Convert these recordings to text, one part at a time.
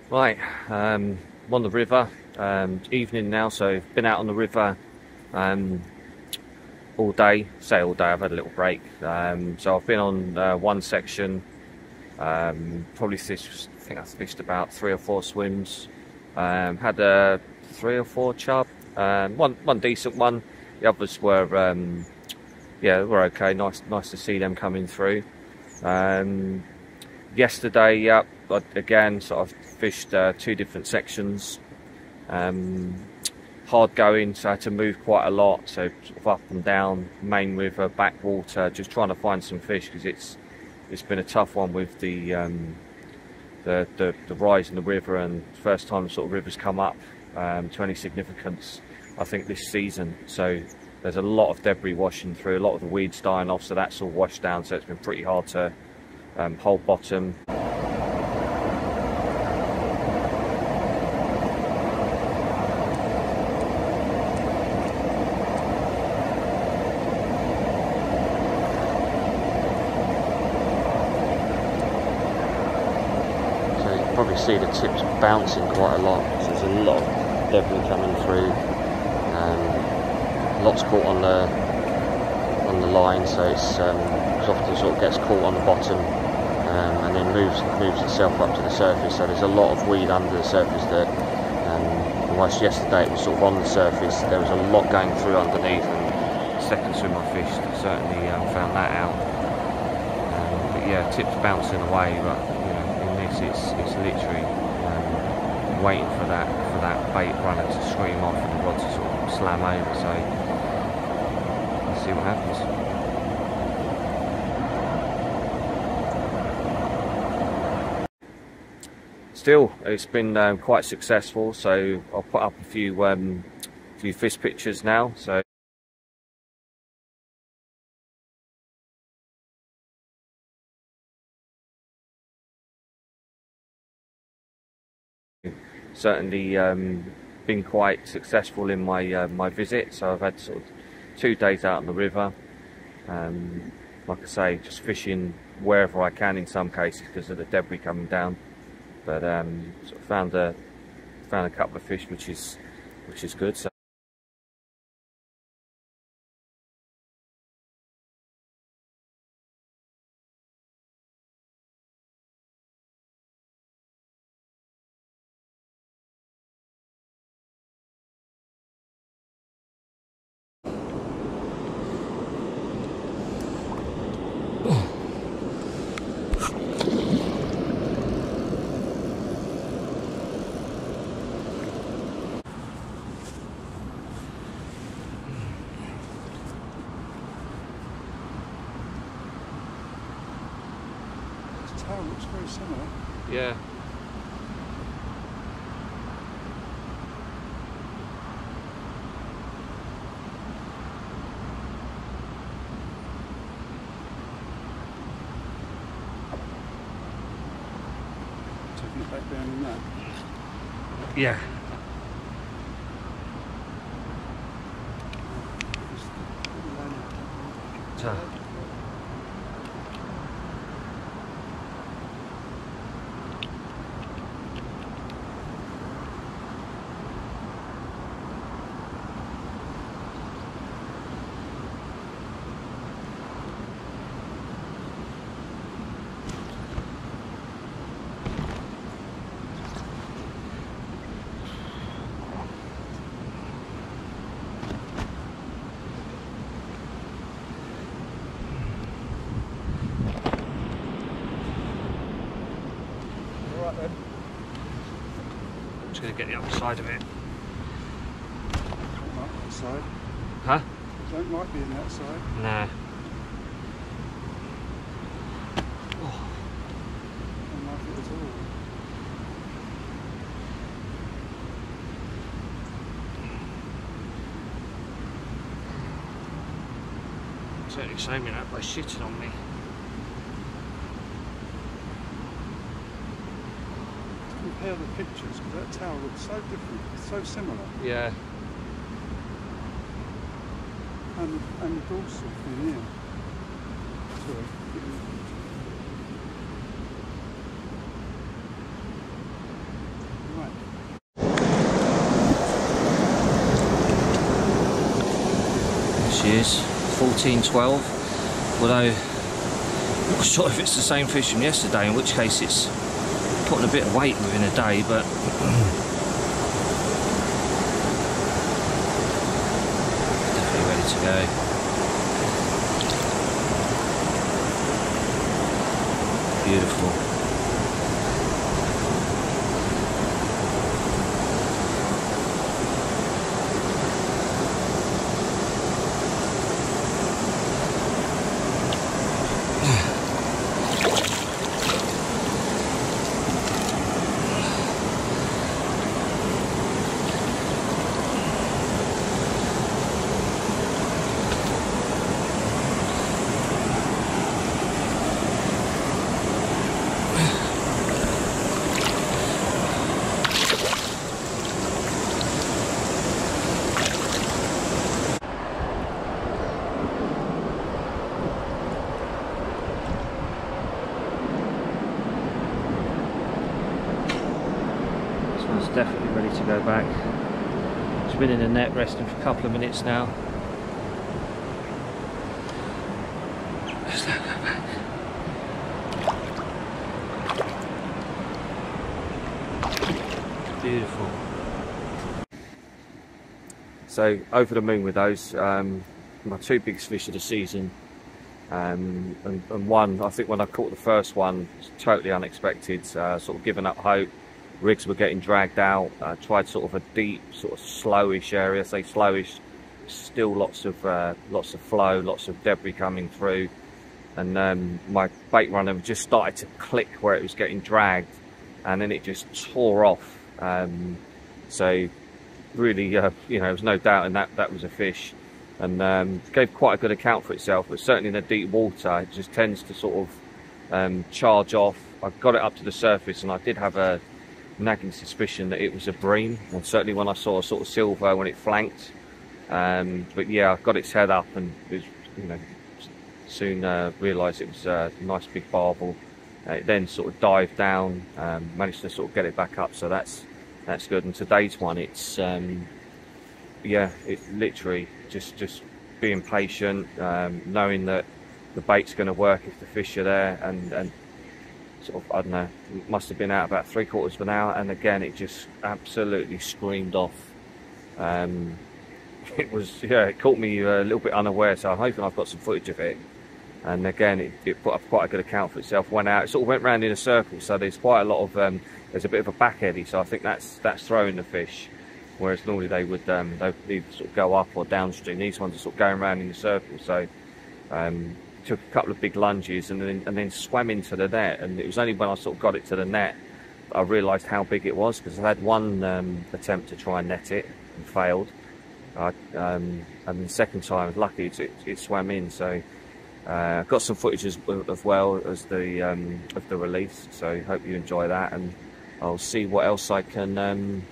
Right, I'm on the river. Evening now, so been out on the river all day. Say all day. I've had a little break. So I've been on one section. Probably fished, I think I fished about 3 or 4 swims. Had 3 or 4 chub. One decent one. The others were yeah, were okay. Nice to see them coming through. Yesterday, yeah, I again sort of fished 2 different sections. Hard going, so I had to move quite a lot. So sort of up and down main river, backwater, just trying to find some fish because it's been a tough one with the rise in the river, and first time sort of rivers come up to any significance, I think, this season. So there's a lot of debris washing through, a lot of the weeds dying off, so that's all washed down. So it's been pretty hard to hold bottom. Probably see the tips bouncing quite a lot, so there's a lot of debris coming through. Lots caught on the line, so it's often sort of gets caught on the bottom and then moves itself up to the surface. So there's a lot of weed under the surface that, whilst yesterday it was sort of on the surface, there was a lot going through underneath. And the second swim I fished certainly found that out. But yeah, tips bouncing away, but you know, it's literally waiting for that bait runner to scream off and the rod to sort of slam over. So let's see what happens. Still, it's been quite successful. So I'll put up a few fish pictures now. So. Certainly been quite successful in my my visit. So I've had sort of 2 days out on the river. Like I say, just fishing wherever I can in some cases because of the debris coming down. But sort of found a couple of fish, which is good. So. Tail looks very similar. Yeah. Taking it back down in that. Yeah. So. Then. I'm just going to get the other side of it. Don't like that side. Huh? Don't like being that side. Nah. Oh. Don't like it at all. Certainly showing me that by shitting on me. Compare the pictures because that tail looks so different, so similar. Yeah. And the dorsal thing here. Sorry. is 14-12, although I'm not sure if it's the same fish from yesterday, in which case it's putting a bit of weight within a day, but definitely ready to go. Beautiful. Definitely ready to go back. It's been in the net resting for a couple of minutes now. Let's now go back. Beautiful. So over the moon with those. My two biggest fish of the season. And one, I think when I caught the first one, it was totally unexpected, sort of giving up hope. Rigs were getting dragged out. Tried sort of a deep, sort of slowish area. Say slowish, still lots of flow, lots of debris coming through, and my bait runner just started to click where it was getting dragged, and then it just tore off. So really, you know, there was no doubt in that was a fish, and gave quite a good account for itself. But certainly in the deep water, it just tends to sort of charge off. I got it up to the surface, and I did have a nagging suspicion that it was a bream, and certainly when I saw a sort of silver when it flanked, but yeah, I got its head up, and it was, you know, soon realised it was a nice big barbel. It then sort of dived down, managed to sort of get it back up, so that's good. And today's one, it's yeah, it literally just being patient, knowing that the bait's going to work if the fish are there, and sort of, I don't know, must have been out about 3/4 of an hour, and again it just absolutely screamed off. It was, yeah, it caught me a little bit unaware, so I'm hoping I've got some footage of it. And again, it put up quite a good account for itself. Went out, it sort of went round in a circle, so there's quite a lot of there's a bit of a back eddy, so I think that's throwing the fish, whereas normally they would either sort of go up or downstream. These ones are sort of going round in a circle, so took a couple of big lunges and then swam into the net. And it was only when I sort of got it to the net that I realised how big it was, because I had one attempt to try and net it and failed, and the second time, luckily, it swam in. So I've got some footage as well as the of the release, so hope you enjoy that, and I'll see what else I can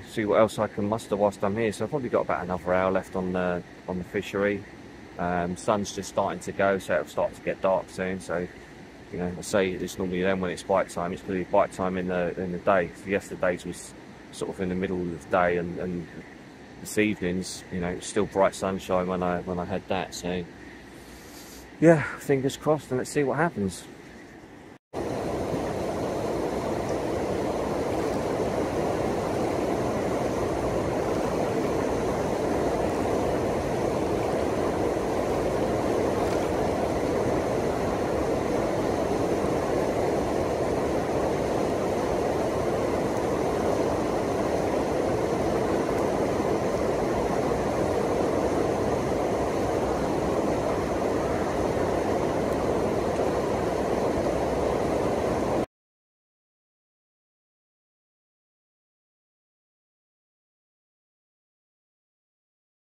see what else I can muster whilst I'm here. So I've probably got about another hour left on the fishery. Sun's just starting to go, so it'll start to get dark soon. So, you know, I say it's normally then when it's bite time. It's really bite time in the day. So yesterday's was sort of in the middle of the day, and this evening's, you know, it's still bright sunshine when I had that. So yeah, fingers crossed, and let's see what happens.